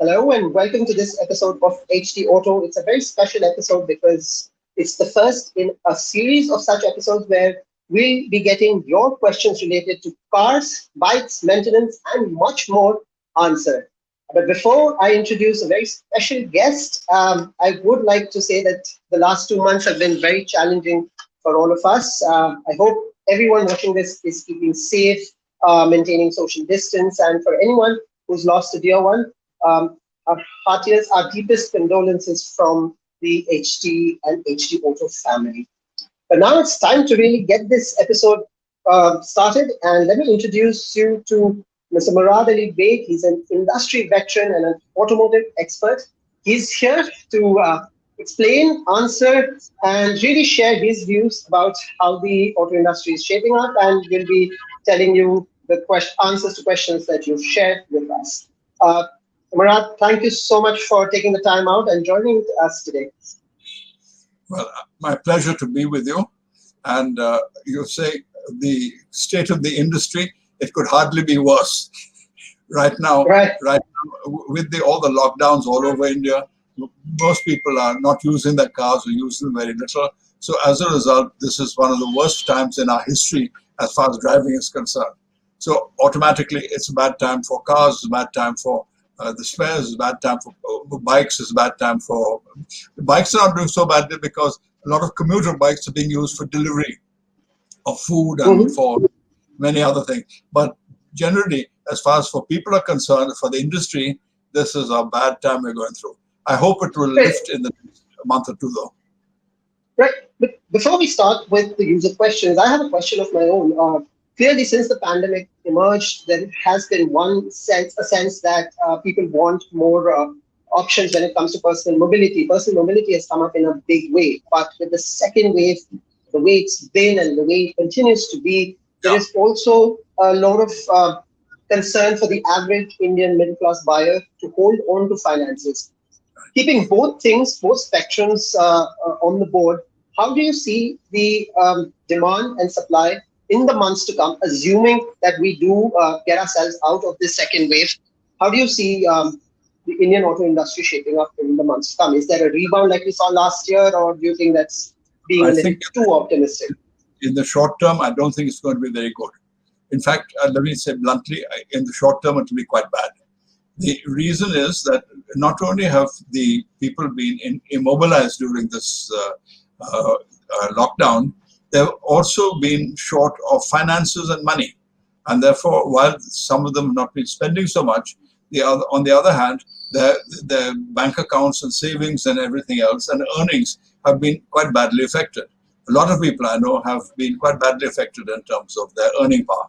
Hello and welcome to this episode of HD Auto. It's a very special episode because it's the first in a series of such episodes where we'll be getting your questions related to cars, bikes, maintenance, and much more answered. But before I introduce a very special guest, I would like to say that the last 2 months have been very challenging for all of us. I hope everyone watching this is keeping safe, maintaining social distance, and for anyone who's lost a dear one, um, our heartiest, our deepest condolences from the HT and HT Auto family. But now it's time to really get this episode started, and let me introduce you to Mr. Murad Ali Baig. He's an industry veteran and an automotive expert. He's here to explain, answer, and really share his views about how the auto industry is shaping up, and will be telling you the answers to questions that you've shared with us. Uh, Murad, thank you so much for taking the time out and joining us today. Well, my pleasure to be with you. And you say the state of the industry, it could hardly be worse. Right now, with all the lockdowns all over India, most people are not using their cars or using them very little. So as a result, this is one of the worst times in our history as far as driving is concerned. So automatically, it's a bad time for cars, it's a bad time for the spares, is a bad time for bikes, is a bad time for... The bikes are not doing so badly because a lot of commuter bikes are being used for delivery of food and for many other things. But generally, as far as for people are concerned, for the industry, this is a bad time we're going through. I hope it will lift in the next month or two, though. Right. But before we start with the user questions, I have a question of my own. Clearly, since the pandemic emerged, there has been a sense that people want more options when it comes to personal mobility. Personal mobility has come up in a big way, but with the second wave, the way it's been and the way it continues to be, there is also a lot of concern for the average Indian middle class buyer to hold on to finances. Keeping both things, both spectrums on the board, how do you see the demand and supply in the months to come, assuming that we do get ourselves out of this second wave? How do you see the Indian auto industry shaping up in the months to come? Is there a rebound like we saw last year, or do you think that's being a little too optimistic? In the short term, I don't think it's going to be very good. In fact, let me say bluntly, in the short term, it will be quite bad. The reason is that not only have the people been immobilized during this lockdown, they've also been short of finances and money. And therefore, while some of them have not been spending so much, on the other hand, their bank accounts and savings and everything else and earnings have been quite badly affected. A lot of people I know have been quite badly affected in terms of their earning power.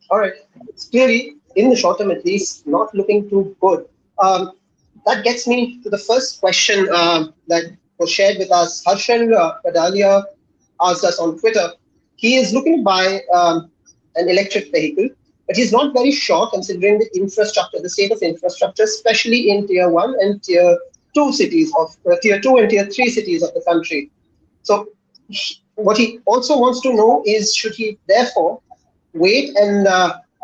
All right. It's clearly, in the short term at least, not looking too good. That gets me to the first question that was shared with us. Harshal Padalia asked us on Twitter. He is looking to buy an electric vehicle, but he's not very sure considering the infrastructure, the state of infrastructure, especially in tier 1 and tier 2 cities of tier 2 and tier 3 cities of the country. So what he also wants to know is, should he therefore wait and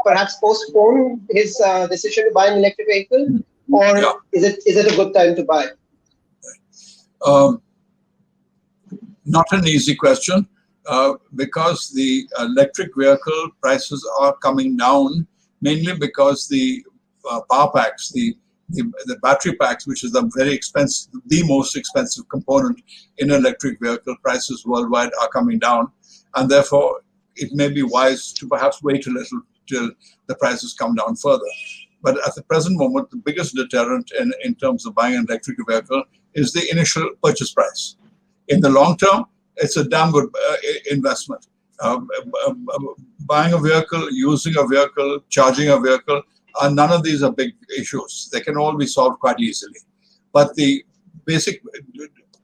perhaps postpone his decision to buy an electric vehicle, or is it a good time to buy? Not an easy question, because the electric vehicle prices are coming down, mainly because the power packs, the battery packs, which is the very expensive, the most expensive component in an electric vehicle, prices worldwide are coming down, and therefore it may be wise to perhaps wait a little till the prices come down further. But at the present moment, the biggest deterrent in terms of buying an electric vehicle is the initial purchase price. In the long term, it's a damn good investment. Buying a vehicle, using a vehicle, charging a vehicle, none of these are big issues. They can all be solved quite easily. But the basic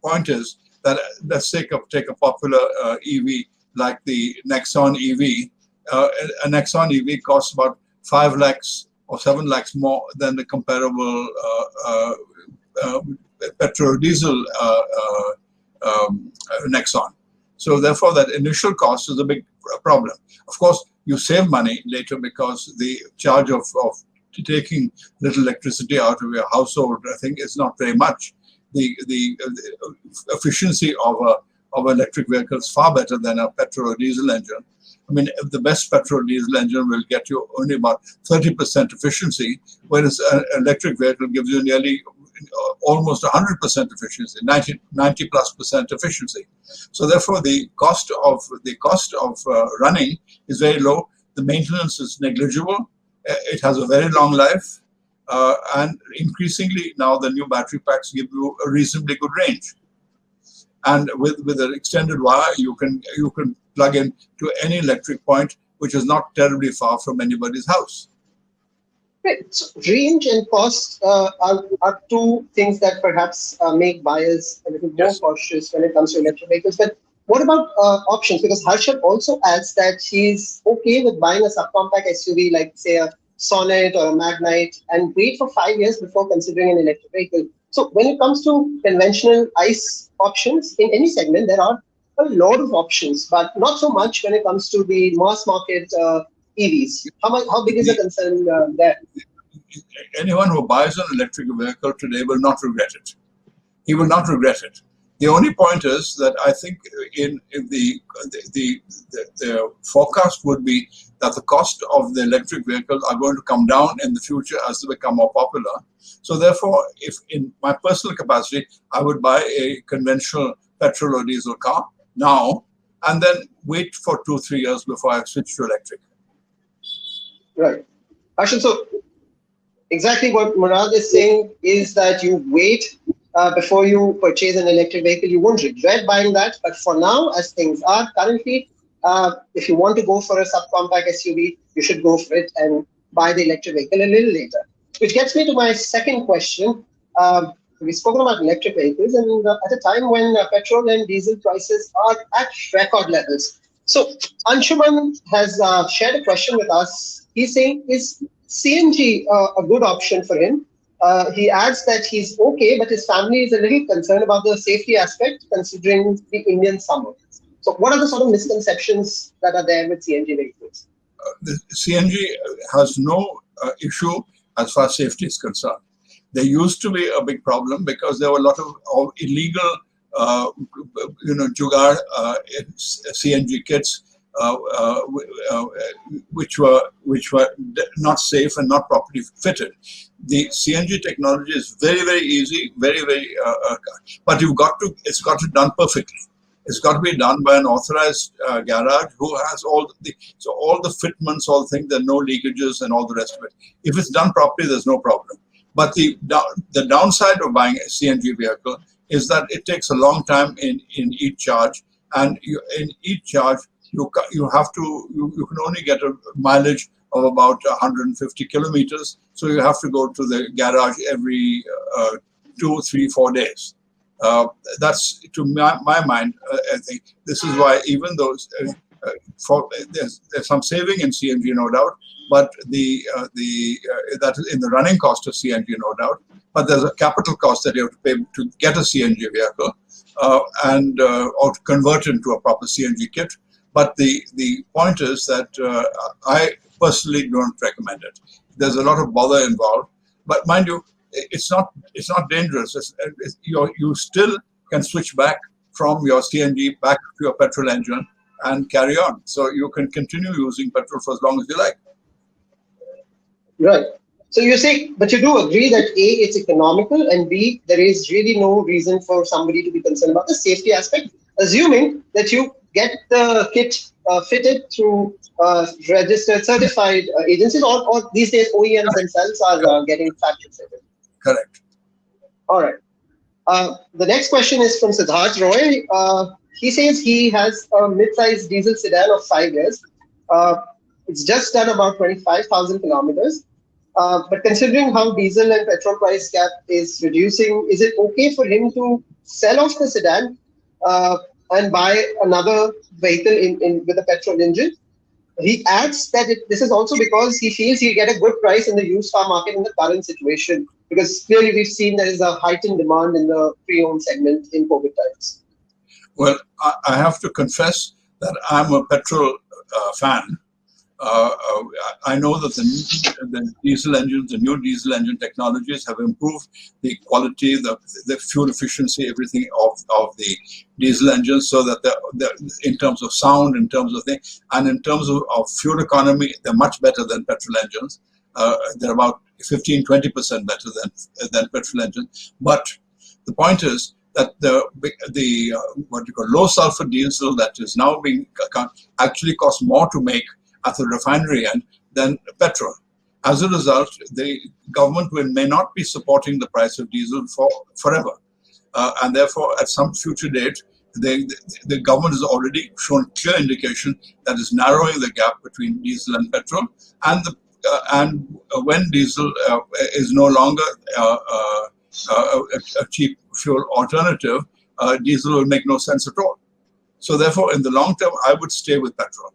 point is that, let's take a popular EV like the Nexon EV. A Nexon EV costs about 5 lakhs or 7 lakhs more than the comparable petrol diesel Nexon. So therefore, that initial cost is a big problem. Of course, you save money later because the charge of taking little electricity out of your household, I think, is not very much. The efficiency of an electric vehicle is far better than a petrol or diesel engine. I mean, the best petrol diesel engine will get you only about 30% efficiency, whereas an electric vehicle gives you nearly almost 100% efficiency, 90+% efficiency. So therefore, the cost of running is very low. The maintenance is negligible. It has a very long life, and increasingly now the new battery packs give you a reasonably good range. And with an extended wire, you can plug in to any electric point, which is not terribly far from anybody's house. Right. So range and cost are two things that perhaps make buyers a little more cautious when it comes to electric vehicles. But what about options? Because Harshad also adds that he's okay with buying a subcompact SUV like, say, a Sonnet or a Magnite and wait for 5 years before considering an electric vehicle. So when it comes to conventional ICE options in any segment, there are a lot of options, but not so much when it comes to the mass market EVs. How big is the concern there? Anyone who buys an electric vehicle today will not regret it. He will not regret it. The only point is that I think in the forecast would be that the cost of the electric vehicles are going to come down in the future as they become more popular. So therefore, if in my personal capacity, I would buy a conventional petrol or diesel car now and then wait for 2-3 years before I switch to electric. Right. Ashwin, so exactly what Murad is saying is that you wait before you purchase an electric vehicle. You won't regret buying that. But for now, as things are currently, if you want to go for a subcompact SUV, you should go for it and buy the electric vehicle a little later. Which gets me to my second question. We've spoken about electric vehicles, and at a time when petrol and diesel prices are at record levels. So Anshuman has shared a question with us. He's saying, is CNG a good option for him? He adds that he's okay, but his family is a little concerned about the safety aspect considering the Indian summer. So what are the sort of misconceptions that are there with CNG vehicles? The CNG has no issue as far as safety is concerned. There used to be a big problem because there were a lot of illegal, jugaad CNG kits, which were not safe and not properly fitted. The CNG technology is very, very easy, very, but it's got to be done perfectly. It's got to be done by an authorized garage who has all the fitments, all the things, there are no leakages and all the rest of it. If it's done properly, there's no problem. But the downside of buying a CNG vehicle is that it takes a long time in each charge, and in each charge you can only get a mileage of about 150 kilometers. So you have to go to the garage every 2, 3, 4 days. That's, to my mind, I think this is why, even though there's some saving in CNG, no doubt, but that is in the running cost of CNG, no doubt. But there's a capital cost that you have to pay to get a CNG vehicle or to convert into a proper CNG kit. But the point is that I personally don't recommend it. There's a lot of bother involved. But mind you, it's not dangerous. You still can switch back from your CNG back to your petrol engine and carry on. So you can continue using petrol for as long as you like. Right. So you say, but you do agree that A, it's economical, and B, there is really no reason for somebody to be concerned about the safety aspect, assuming that you get the kit fitted through registered, certified agencies, or these days OEMs themselves are getting factory fitted. Correct. All right. The next question is from Siddharth Roy. He says he has a mid-sized diesel sedan of 5 years. It's just done about 25,000 kilometers. But considering how diesel and petrol price gap is reducing, is it okay for him to sell off the sedan and buy another vehicle with a petrol engine? He adds that this is also because he feels he'll get a good price in the used car market in the current situation, because clearly we've seen there is a heightened demand in the pre-owned segment in COVID times. Well, I have to confess that I'm a petrol fan. I know that the diesel engines, the new diesel engine technologies have improved the quality, the fuel efficiency, everything of the diesel engines, so that in terms of sound, in terms of things, and in terms of fuel economy, they're much better than petrol engines. They're about 15–20% better than petrol engines. But the point is that the what you call low sulfur diesel that is now being actually costs more to make at the refinery end than petrol. As a result, the government may not be supporting the price of diesel forever. And therefore, at some future date, the government has already shown clear indication that is narrowing the gap between diesel and petrol. And when diesel is no longer a cheap fuel alternative, diesel will make no sense at all. So therefore, in the long term, I would stay with petrol.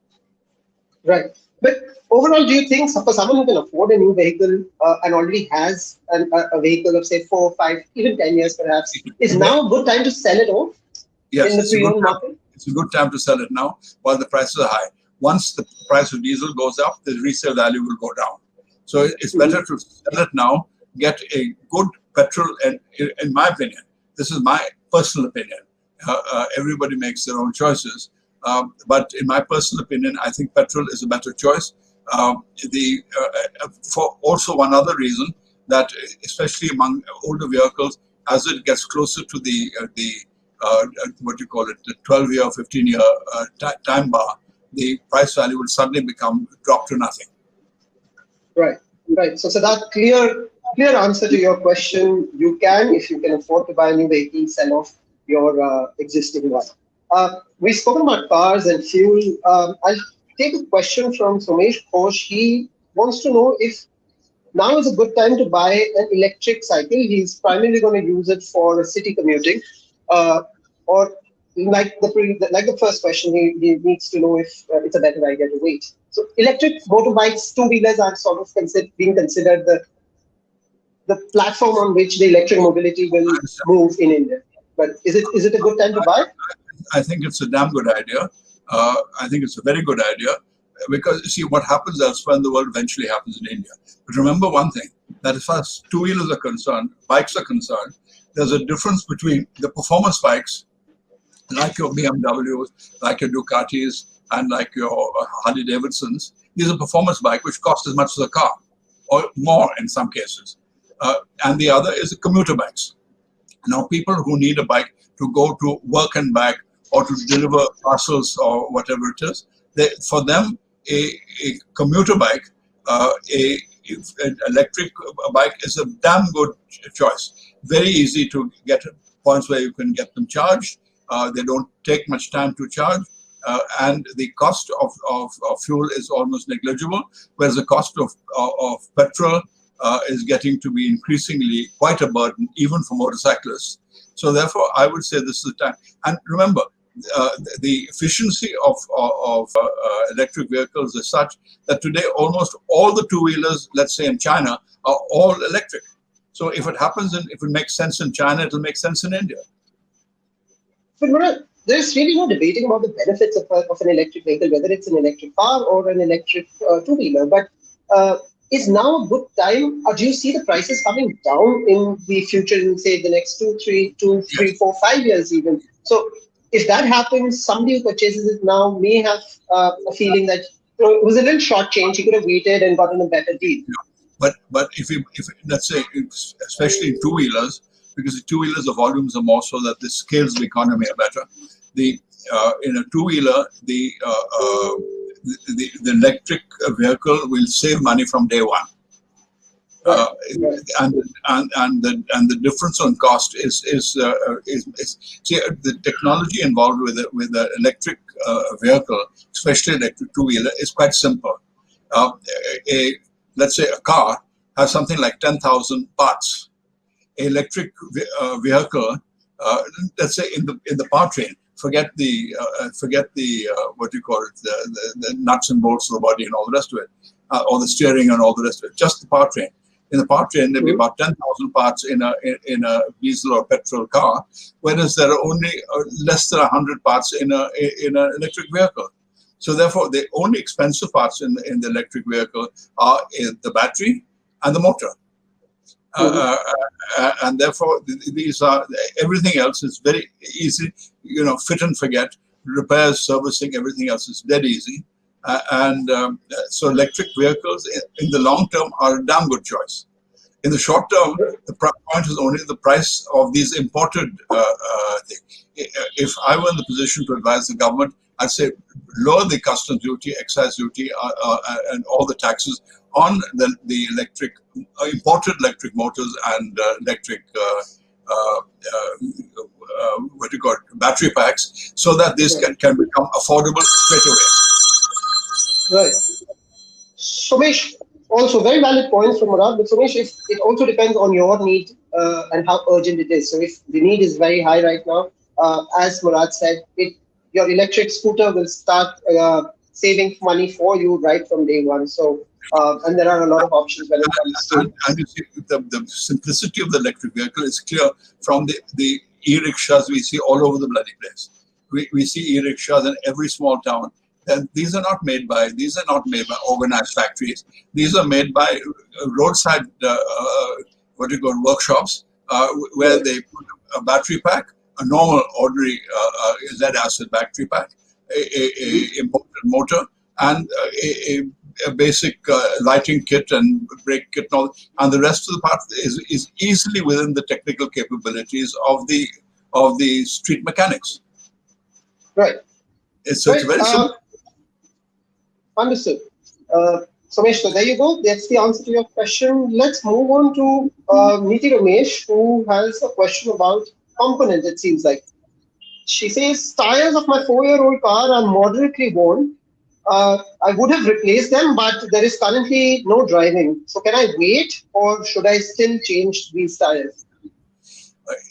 Right. But overall, do you think for someone who can afford a new vehicle and already has a vehicle of, say, 4, 5, even 10 years perhaps, is now a good time to sell it off in the pre-owned market? It's a good time to sell it now while the prices are high. Once the price of diesel goes up, the resale value will go down. So it's better to sell it now, get a good petrol, and in my opinion, this is my personal opinion. Everybody makes their own choices. But in my personal opinion, I think petrol is a better choice. For also one other reason, that especially among older vehicles, as it gets closer to the what you call it, the 12-year, 15-year time bar, the price value will suddenly drop to nothing. Right, right. So that clear answer to your question: you can, if you can afford to buy a new vehicle, sell off your existing one. We've spoken about cars and fuel. I'll take a question from Somesh Ghosh. He wants to know if now is a good time to buy an electric cycle. He's primarily going to use it for city commuting, or like the first question, he needs to know if it's a better idea to wait. So electric motorbikes, two-wheelers are sort of being considered the platform on which the electric mobility will move in India. But is it a good time to buy? I think it's a damn good idea. I think it's a very good idea, because you see, what happens elsewhere in the world eventually happens in India. But remember one thing, that as far as two-wheelers are concerned, bikes are concerned, there's a difference between the performance bikes, like your BMWs, like your Ducatis, and like your Harley Davidsons. These are performance bikes which cost as much as a car, or more in some cases. And the other is the commuter bikes. Now, people who need a bike to go to work and back, or to deliver parcels or whatever it is, for them, a commuter bike, an electric bike is a damn good choice. Very easy to get points where you can get them charged. They don't take much time to charge, and the cost of fuel is almost negligible, whereas the cost of petrol is getting to be increasingly quite a burden, even for motorcyclists. So therefore, I would say this is the time. And remember, the efficiency of electric vehicles is such that today almost all the two-wheelers, let's say in China, are all electric. So if it happens, and if it makes sense in China, it'll make sense in India. But Murad, there's really no debating about the benefits of an electric vehicle, whether it's an electric car or an electric two-wheeler. But is now a good time, or do you see the prices coming down in the future, in say the next 2, 3, 4, 5 years even? So if that happens, somebody who purchases it now may have a feeling that it was a little short change, he could have waited and gotten a better deal. Yeah. But if let's say, especially in two-wheelers, because the two-wheelers, the volumes are more, so that the scales of the economy are better. In a two-wheeler, the electric vehicle will save money from day one. And the difference on cost is see, the technology involved with the electric vehicle, especially electric two-wheeler, is quite simple. Let's say a car has something like 10,000 parts. An electric vehicle, let's say in the powertrain, forget the what do you call it, the nuts and bolts of the body and all the rest of it, or the steering and all the rest of it, just the powertrain. In the powertrain, there'll be about 10,000 parts in a diesel or petrol car, whereas there are only less than 100 parts in an electric vehicle. So therefore, the only expensive parts in the electric vehicle are the battery and the motor. And therefore, these are, everything else is very easy, fit and forget. Repairs, servicing, everything else is dead easy. So electric vehicles in the long term are a damn good choice. In the short term, the point is only the price of these imported things. If I were in the position to advise the government, I'd say lower the customs duty, excise duty, and all the taxes on the electric, imported electric motors and electric, what do you call it, battery packs, so that this can become affordable straight away. Right. Somesh, also very valid points from Murad, but Somesh, it also depends on your need and how urgent it is. So if the need is very high right now, as Murad said, your electric scooter will start saving money for you right from day one. So, and there are a lot of options when it comes to. And you see, the simplicity of the electric vehicle is clear from the e-rickshaws we see all over the bloody place. We see e-rickshaws in every small town. And these are not made by organized factories. These are made by roadside workshops where they put a battery pack, a normal ordinary lead acid battery pack, a imported motor, and a basic lighting kit and brake kit, and all, and the rest of the part is easily within the technical capabilities of the street mechanics. Right. It's very simple. Understood. Somesh, so there you go. That's the answer to your question. Let's move on to Niti Ramesh, who has a question about components, it seems like. She says, tires of my 4-year-old car are moderately worn. I would have replaced them, but there is currently no driving. So can I wait, or should I still change these tires?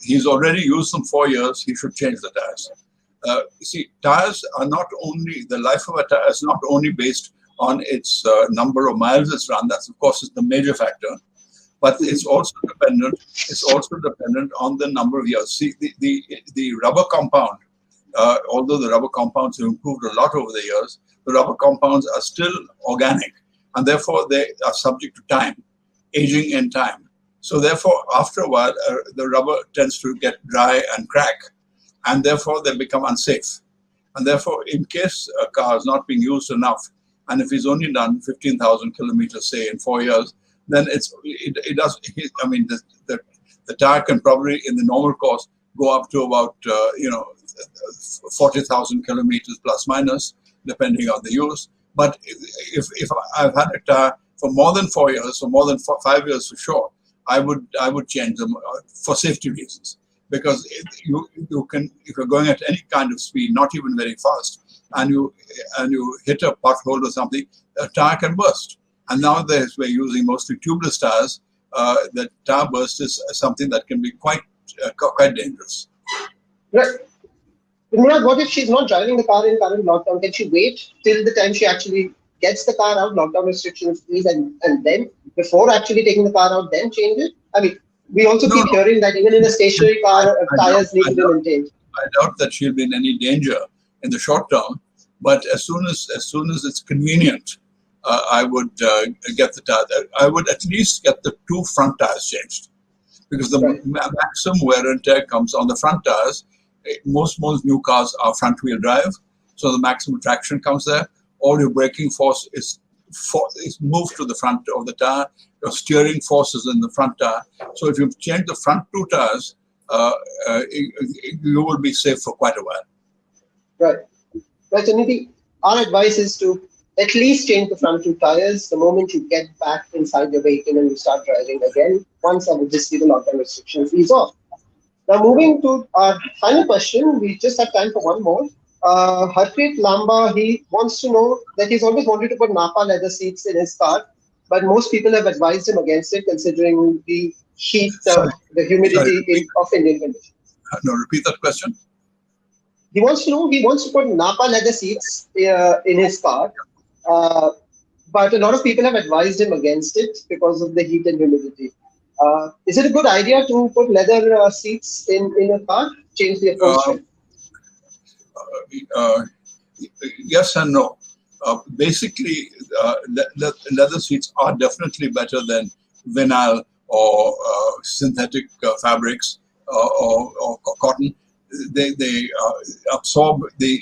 He's already used them 4 years. He should change the tires. You see, tires are not only, the life of a tire is not only based on its number of miles it's run. That's, of course, is the major factor. But it's also dependent. It's also dependent on the number of years. See, the rubber compound, although the rubber compounds have improved a lot over the years, the rubber compounds are still organic, and therefore they are subject to time, aging in time. So therefore, after a while, the rubber tends to get dry and crack, and therefore they become unsafe. And therefore, in case a car is not being used enough, and if he's only done 15,000 kilometers, say, in 4 years, then it does. I mean, the tire can probably, in the normal course, go up to about 40,000 kilometers plus minus, depending on the use. But if I've had a tire for more than 4 years, or more than 5 years for sure, I would change them for safety reasons. Because you can, if you're going at any kind of speed, not even very fast, and you hit a pothole or something, a tire can burst. And nowadays we're using mostly tubeless tires. The tire burst is something that can be quite dangerous. Right. Murad, what if she's not driving the car in current lockdown? Can she wait till the time she actually gets the car out, lockdown restrictions ease, and then before actually taking the car out, then change it? I mean, we also keep hearing that even in a stationary car, tires need to be maintained. I doubt that she'll be in any danger in the short term, but as soon as it's convenient, I would get the tire. I would at least get the 2 front tires changed, because the maximum wear and tear comes on the front tires. Most new cars are front wheel drive, so the maximum traction comes there. All your braking force is moved to the front of the tire. Your steering force is in the front tire. So if you change the front 2 tires, you will be safe for quite a while. Right. Right. So Niti, our advice is to at least change the front 2 tires the moment you get back inside your vehicle and you start driving again, once obviously the lockdown restrictions ease off. Now, moving to our final question, we just have time for one more. Harpreet Lamba, he wants to know that he's always wanted to put Napa leather seats in his car, but most people have advised him against it, considering the heat, the humidity of Indian conditions. No, repeat that question. He wants to put Napa leather seats in his car, but a lot of people have advised him against it because of the heat and humidity. Is it a good idea to put leather seats in a car? Change the approach? Yes and no. Basically, leather seats are definitely better than vinyl or synthetic fabrics or cotton. They absorb, they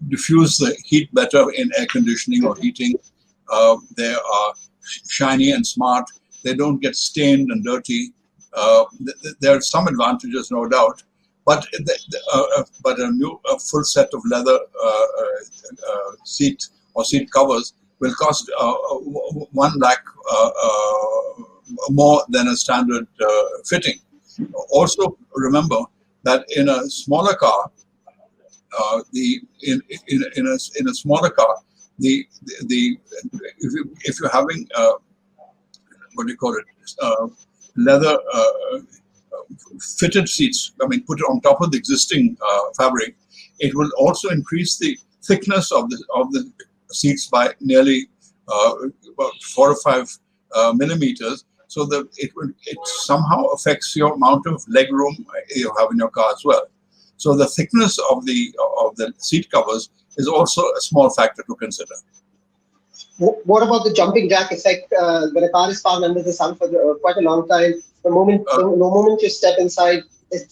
diffuse the heat better in air conditioning or heating. They are shiny and smart. They don't get stained and dirty. There are some advantages, no doubt, but a full set of leather seat or seat covers will cost 1 lakh more than a standard fitting. Also, remember that in a smaller car, in a smaller car, the if you're having what do you call it, leather fitted seats, I mean, put it on top of the existing fabric, it will also increase the thickness of the seats by nearly about 4 or 5 millimeters. So that it somehow affects your amount of leg room you have in your car as well. So the thickness of the seat covers is also a small factor to consider. What about the jumping jack effect? When a car is parked under the sun for quite a long time, the moment you step inside,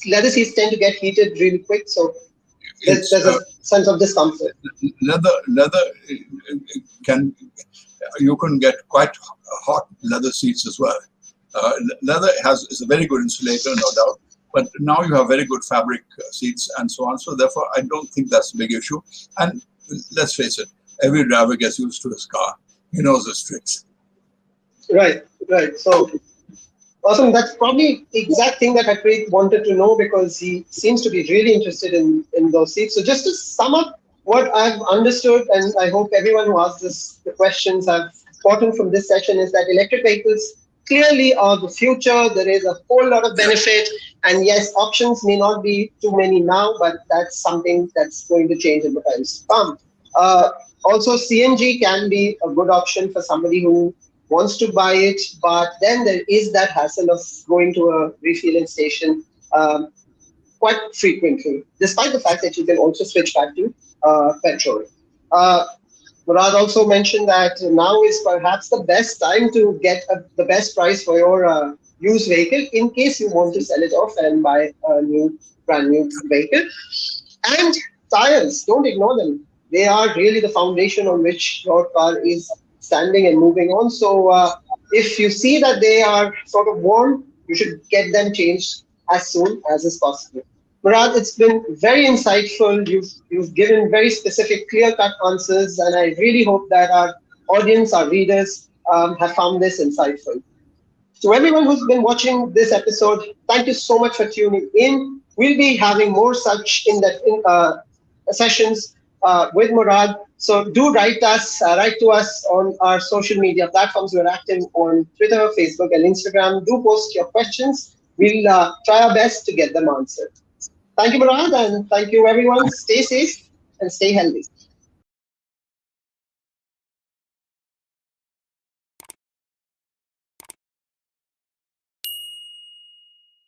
leather seats tend to get heated really quick. So there's a sense of discomfort. Leather you can get quite hot leather seats as well. Leather is a very good insulator, no doubt. But now you have very good fabric seats and so on. So therefore, I don't think that's a big issue. And let's face it, every driver gets used to his car. He knows the tricks. Right. So, awesome. That's probably the exact thing that Harpreet wanted to know, because he seems to be really interested in those seats. So just to sum up what I've understood, and I hope everyone who asked the questions have gotten from this session, is that electric vehicles clearly are the future. There is a whole lot of benefit. And yes, options may not be too many now, but that's something that's going to change in the times to come. Also, CNG can be a good option for somebody who wants to buy it, but then there is that hassle of going to a refueling station quite frequently, despite the fact that you can also switch back to petrol. Murad also mentioned that now is perhaps the best time to get the best price for your used vehicle in case you want to sell it off and buy a brand new vehicle. And tires, don't ignore them. They are really the foundation on which your car is standing and moving on. So if you see that they are sort of worn, you should get them changed as soon as is possible. Murad, it's been very insightful. You've given very specific, clear-cut answers, and I really hope that our audience, our readers, have found this insightful. To everyone who's been watching this episode, thank you so much for tuning in. We'll be having more such sessions with Murad. So do write to us on our social media platforms. We're active on Twitter, Facebook, and Instagram. Do post your questions. We'll try our best to get them answered. Thank you, Murad, and thank you, everyone. Stay safe and stay healthy.